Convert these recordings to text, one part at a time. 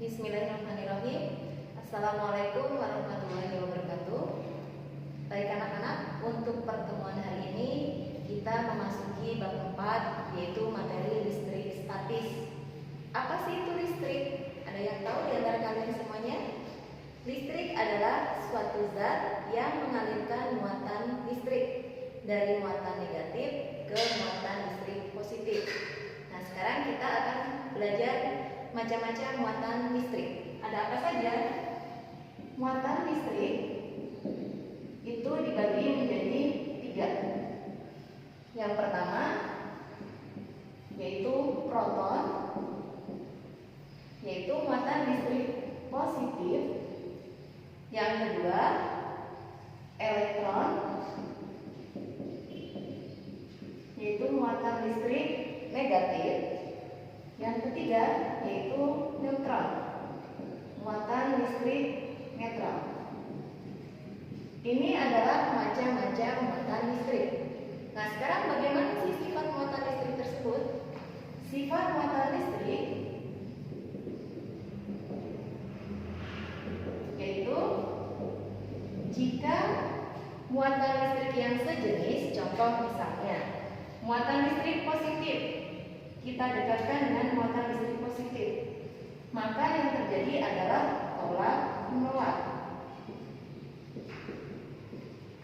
Bismillahirrahmanirrahim. Assalamualaikum warahmatullahi wabarakatuh. Baik anak-anak, untuk pertemuan hari ini kita memasuki bab 4, yaitu materi listrik statis. Apa sih itu listrik? Ada yang tahu di antara kalian semuanya? Listrik adalah suatu zat yang mengalirkan muatan listrik dari muatan negatif ke muatan listrik positif. Nah, sekarang kita akan belajar macam-macam muatan listrik. Ada apa saja? Muatan listrik itu dibagi menjadi 3. Yang pertama yaitu proton, yaitu muatan listrik positif. Yang kedua elektron, yaitu muatan listrik negatif. Yang ketiga yaitu neutron, muatan listrik netral. Ini adalah macam-macam muatan listrik. Nah, sekarang bagaimana sih sifat muatan listrik tersebut? Sifat muatan listrik yaitu jika muatan listrik yang sejenis, contoh misalnya muatan listrik positif, kita dekatkan dengan muatan listrik positif, maka yang terjadi adalah tolak menolak.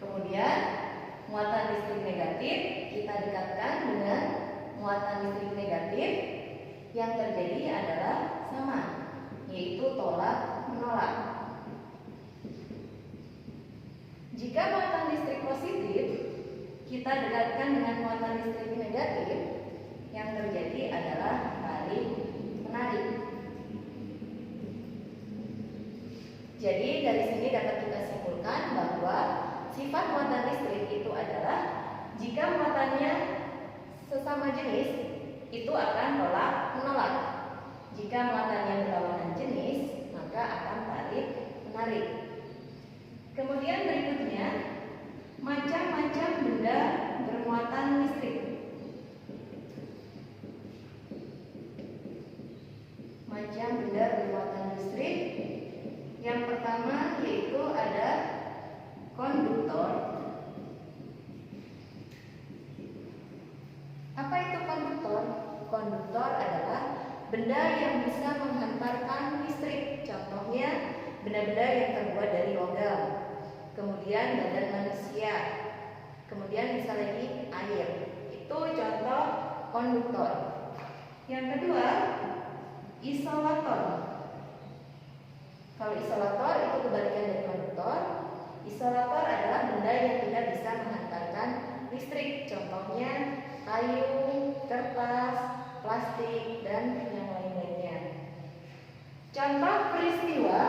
Kemudian muatan listrik negatif kita dekatkan dengan muatan listrik negatif, yang terjadi adalah sama, yaitu tolak menolak. Jika muatan listrik positif kita dekatkan dengan muatan listrik negatif, yang terjadi adalah tarik menarik. Jadi dari sini dapat kita simpulkan bahwa sifat muatan listrik itu adalah jika muatannya sesama jenis, itu akan tolak menolak. Jika muatannya berlawanan jenis, maka akan tarik menarik. Kemudian berikutnya, macam-macam benda bermuatan listrik. Macam benda bermuatan listrik. Yang pertama yaitu ada konduktor. Apa itu konduktor? Konduktor adalah benda yang bisa menghantarkan listrik. Contohnya benda-benda yang terbuat dari logam, kemudian badan manusia, kemudian bisa lagi air. Itu contoh konduktor. Yang kedua, isolator. Kalau isolator itu kebalikan dari konduktor. Isolator adalah benda yang tidak bisa menghantarkan listrik. Contohnya kayu, kertas, plastik, dan yang lain-lainnya. Contoh peristiwa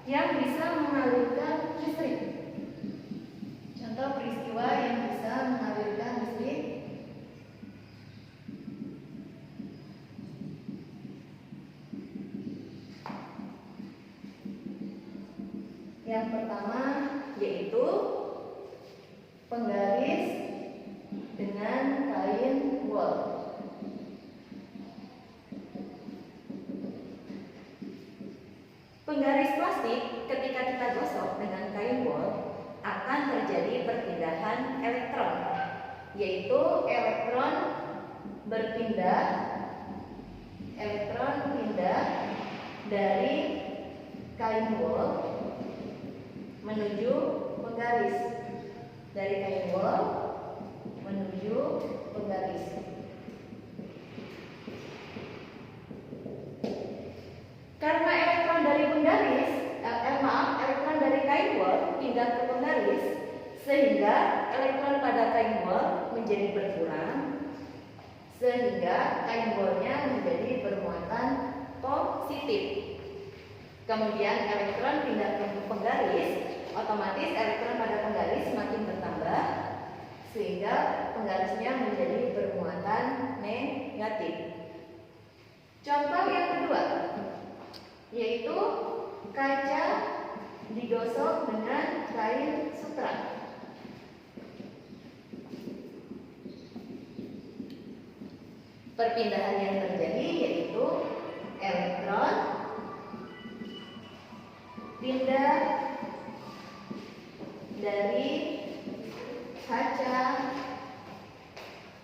yang bisa mengalirkan listrik. Contoh peristiwa yang bisa mengalirkan listrik. Yang pertama yaitu penggaris dengan kain wol. Penggaris plastik ketika kita gosok dengan kain wol akan terjadi perpindahan elektron, yaitu elektron pindah dari kain wol menuju penggaris, dari kain wol menuju penggaris. Karena elektron dari kain wol pindah ke penggaris, sehingga elektron pada kain wol menjadi berkurang, sehingga kain wolnya menjadi bermuatan positif. Kemudian elektron pindah ke penggaris, otomatis elektron pada penggaris semakin bertambah, sehingga penggarisnya menjadi bermuatan negatif. Contoh yang kedua yaitu kaca digosok dengan kain sutra. Perpindahan yang terjadi yaitu elektron pindah dari kaca,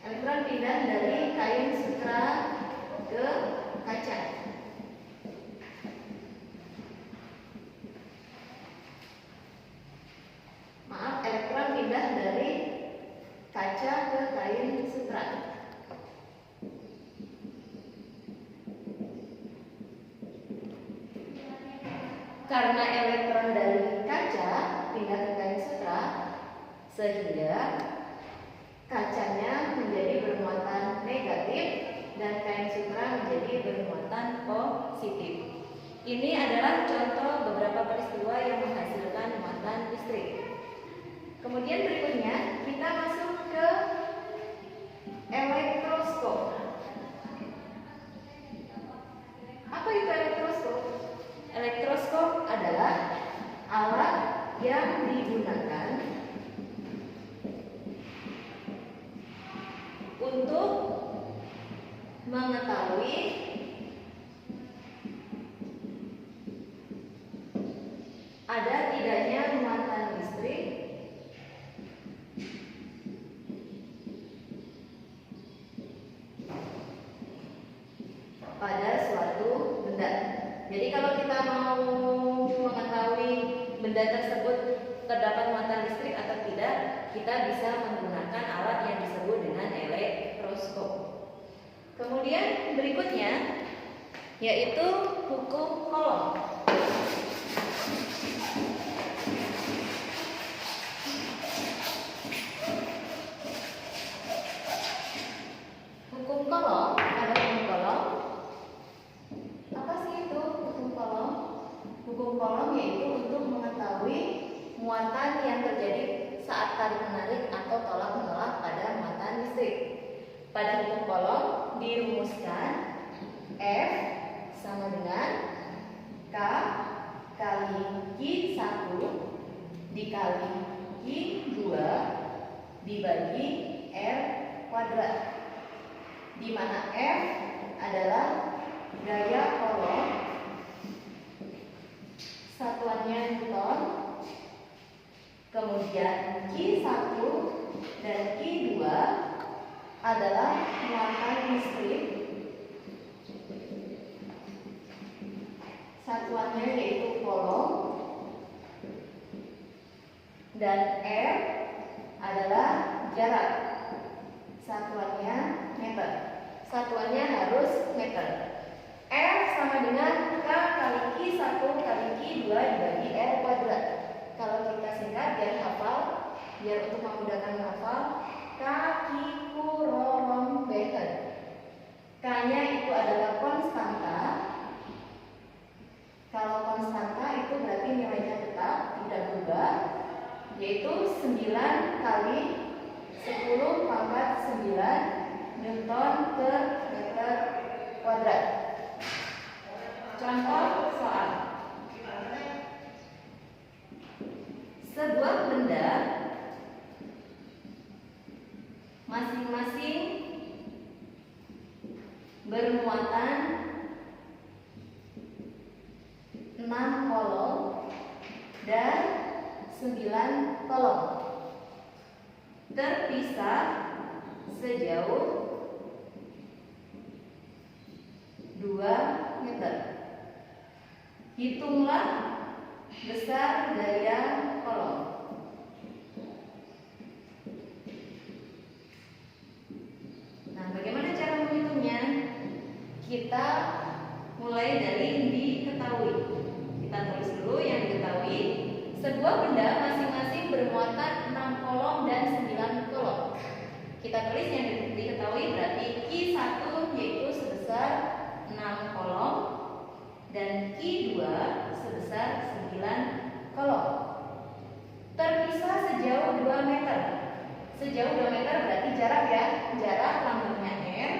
elektron pindah dari kain sutra ke kaca. Maaf, elektron pindah dari kaca ke kain sutra. Karena elektron dari kaca pindah ke kain sutra, sehingga kacanya menjadi bermuatan negatif dan kain sutra menjadi bermuatan positif. Ini adalah contoh beberapa peristiwa yang menghasilkan muatan listrik. Kemudian berikutnya kita masuk ke elektroskop. Apa itu elektroskop? Elektroskop adalah alat yang digunakan untuk mengetahui ada tidaknya muatan listrik pada suatu benda. Jadi kalau kita mau mengetahui benda tersebut terdapat muatan listrik atau tidak, kita bisa menggunakan alat yang disebut dengan elektroskop. Kemudian berikutnya yaitu hukum Coulomb. Hukum Coulomb, ada hukum Coulomb. Apa sih itu hukum Coulomb? Hukum Coulomb yaitu untuk mengetahui muatan yang terjadi saat tarik menarik atau tolak menolak pada muatan listrik. Pada hukum Coulomb dirumuskan F sama dengan K kali Q1 dikali Q2 dibagi R kuadrat, di mana F adalah gaya Coulomb, satuannya Newton, kemudian Q1 dan Q2 adalah muatan listrik, satuannya yaitu Coulomb, dan R adalah jarak, satuannya meter. Satuannya harus meter. R sama dengan K kali Q1 kali Q2 dibagi R kuadrat. Kalau kita singkat biar hafal, biar untuk memudahkan menghafal, K/Q meter. K-nya itu adalah konstanta. Kalau konstanta itu berarti nilainya tetap, tidak berubah, yaitu 9 kali 10 pangkat 9 Newton per meter kuadrat. Contoh soal. Sebuah benda masing-masing bermuatan 6 kolom dan 9 kolom, terpisah sejauh 2 meter. Hitunglah besar gaya kolom. Nah, bagaimana cara menghitungnya? Kita mulai dari diketahui. Kita tulis dulu yang diketahui. Sebuah benda masing-masing bermuatan 6 kolom dan 9 kolom. Kita tulis yang diketahui berarti Q1 yaitu sebesar 6 kolom dan Q2 sebesar 9 kolom. Terpisah sejauh 2 meter. Sejauh 2 meter berarti jarak ya. Jarak lambungnya R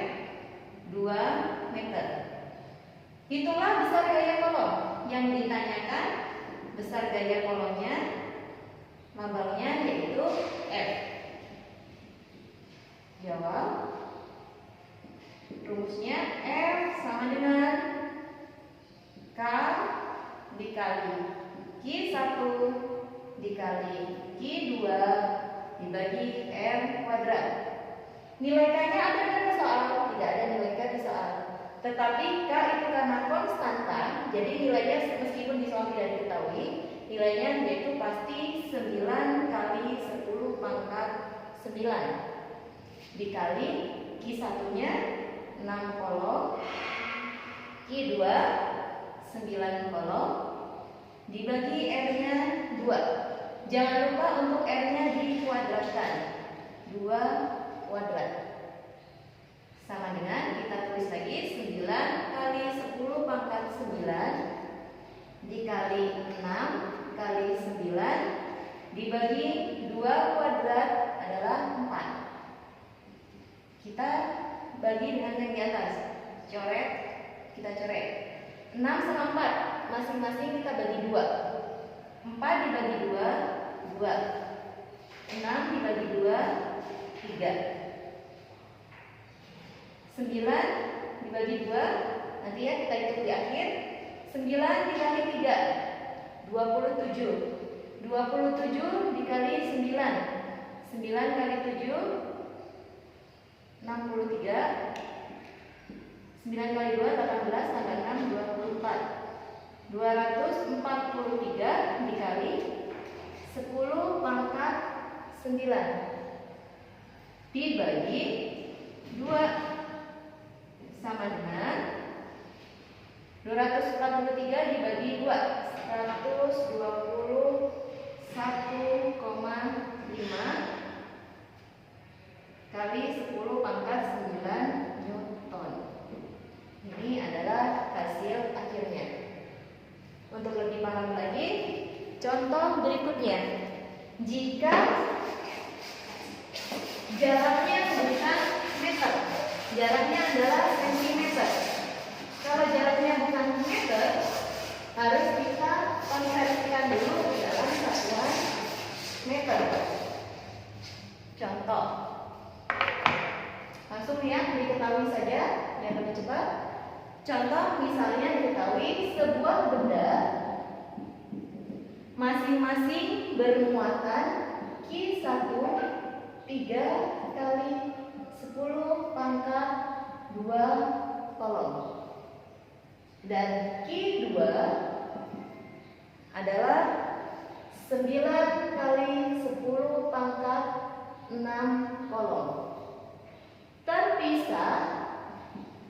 2 meter. Hitunglah besar gaya kolom. Yang ditanyakan besar gaya kolomnya, lambangnya yaitu F. Jawab. Rumusnya F sama dengan K dikali Q1 dikali Q2 dibagi R kuadrat. Nilai K-nya ada nggak di soal? Tidak ada nilai K di soal. Tetapi K itu karena konstanta, jadi nilainya meskipun di soal tidak diketahui, nilainya yaitu pasti 9 kali 10 pangkat 9 dikali Q1-nya 6 kolom, Q2 9 kolom, dibagi R-nya 2. Jangan lupa untuk R-nya dikuadratkan. 2 kuadrat. Sama dengan kita tulis lagi 9 kali 10 pangkat 9 dikali 6 kali 9 dibagi 2 kuadrat adalah 4. Kita bagi dengan yang di atas. Coret, kita coret. 6 sama 4 masing-masing kita bagi 2. 4 dibagi 2, 2. 6 dibagi 2, 3. 9 dibagi 2, nanti ya kita hitung di akhir. 9 dikali 3, 27. 27 dikali 9, 9 kali 7, 63. 9 kali 2, 18, tambah 6, 24. 243 dikali 10 pangkat 9 dibagi 2 sama dengan 243 dibagi 2, 121,5 kali 10 pangkat 9 Newton. Ini adalah hasil akhirnya. Untuk lebih paham lagi, contoh berikutnya. Jika jaraknya bukan meter, jaraknya adalah sentimeter. Kalau jaraknya bukan meter, harus kita konversikan dulu ke dalam satuan meter. Contoh, langsung ya diketahui saja yang lebih cepat. Contoh misalnya diketahui sebuah benda masing-masing bermuatan Q1 3 kali 10 pangkat 2 kolom dan Q2 adalah 9 kali 10 pangkat 6 kolom. Terpisah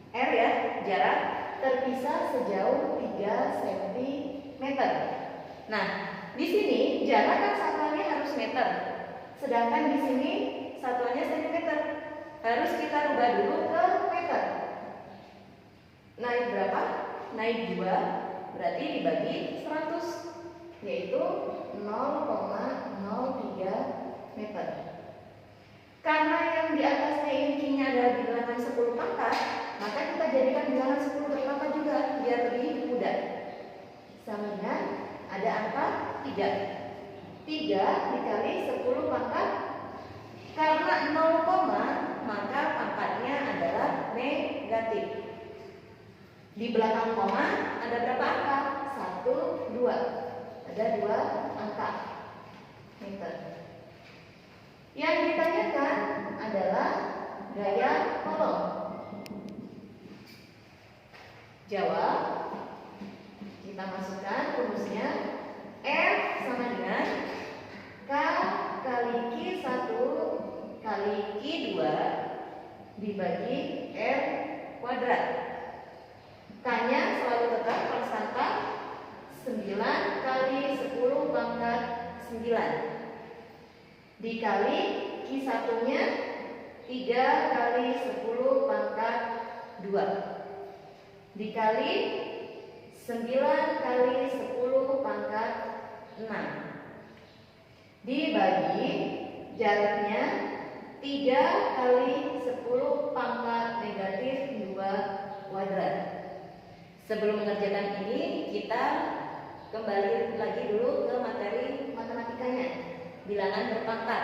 R ya, jarak terpisah sejauh 3 cm. Nah, di sini jarak kan satuannya harus meter. Sedangkan di sini satuannya sentimeter. Harus kita rubah dulu ke meter. Naik berapa? Naik 2, berarti dibagi 100, yaitu 0,03 meter. Karena yang di atasnya ini Q-nya adalah bilangan 10 pangkat, maka kita jadikan bilangan 10 berpangkat juga biar lebih mudah. Sama dengan ada angka 3. 3 dikali 10 pangkat. Karena 0, maka pangkatnya adalah negatif. Di belakang koma ada berapa angka? 1, 2. Ada 2 angka meter. Yang ditanyakan adalah gaya kolom. Jawab. Kita masukkan rumusnya. F sama dengan K kali Q1 kali Q2 dibagi R kuadrat. K-nya selalu tetap konstanta 9 kali 10 pangkat 9 dikali Q1-nya 3 kali 10 pangkat 2 dikali 9 kali 10 pangkat 6 dibagi jaraknya 3 kali 10 pangkat negatif 2 kuadrat. Sebelum mengerjakan ini, kita kembali lagi dulu ke materi matematikanya, bilangan berpangkat.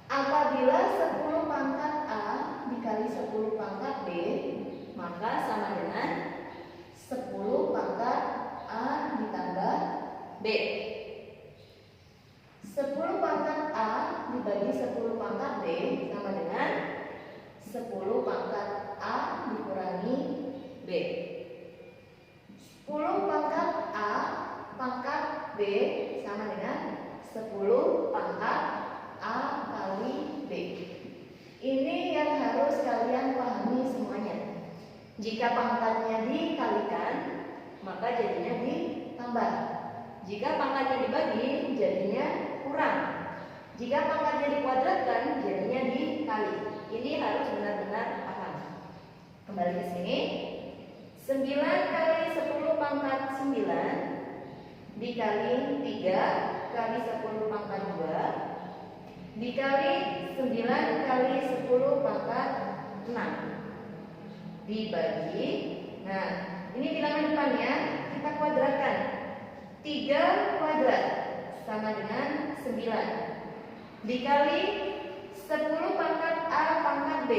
Apabila 10 pangkat A dikali 10 pangkat B, maka sama dengan 10 pangkat A ditambah B. pangkat A pangkat B sama dengan 10 pangkat A kali B. Ini yang harus kalian pahami semuanya. Jika pangkatnya dikalikan, maka jadinya ditambah. Jika pangkatnya dibagi, jadinya kurang. Jika pangkatnya dikuadratkan, jadinya dikali. Ini harus benar-benar paham. Kembali ke sini. 9 kali 10 pangkat 9 dikali 3 kali 10 pangkat 2 dikali 9 kali 10 pangkat 6 dibagi. Nah, ini bilangan depannya kita kuadratkan. 3 kuadrat sama dengan 9 dikali 10 pangkat A pangkat B.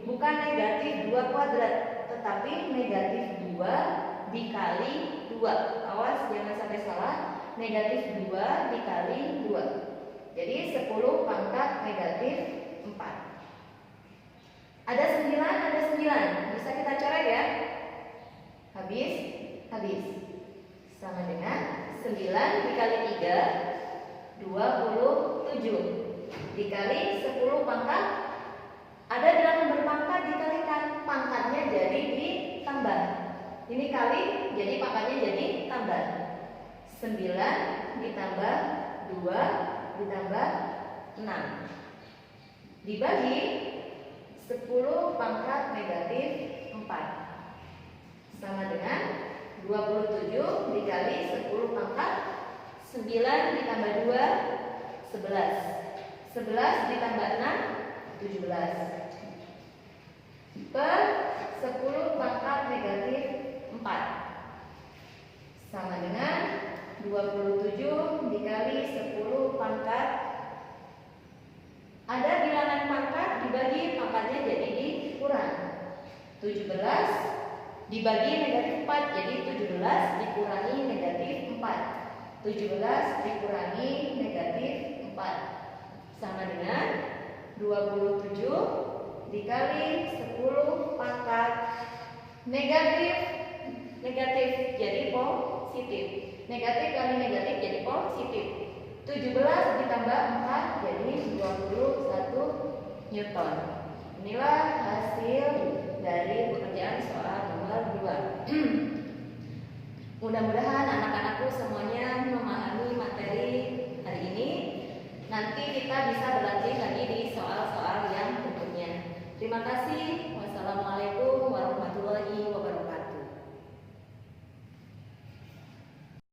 Bukan negatif 2 kuadrat, tetapi negatif 2 dikali 2. Awas jangan sampai salah. Negatif 2 dikali 2. Jadi 10 pangkat negatif 4. Ada 9, ada 9. Bisa kita coret ya. Habis. Sama dengan 9 dikali 3 27 dikali 10 pangkat. Ada bilangan berpangkat dikalikan, pangkatnya jadi ditambah. Ini kali, jadi pangkatnya jadi tambah. 9 ditambah 2 ditambah 6 dibagi 10 pangkat negatif 4 sama dengan 27 dikali 10 pangkat 9 ditambah 2 11 ditambah 6 17 per 10 pangkat negatif 4 sama dengan 27 dikali 10 pangkat. Ada bilangan pangkat dibagi, pangkatnya jadi dikurang. 17 dibagi negatif 4, jadi 17 dikurangi negatif 4. 17 dikurangi negatif 4 sama dengan 27 dikali 10 pangkat negatif jadi positif. Negatif kali negatif jadi positif. 17 ditambah 4 jadi 21 Newton. Inilah hasil dari pekerjaan soal nomor 2. Mudah-mudahan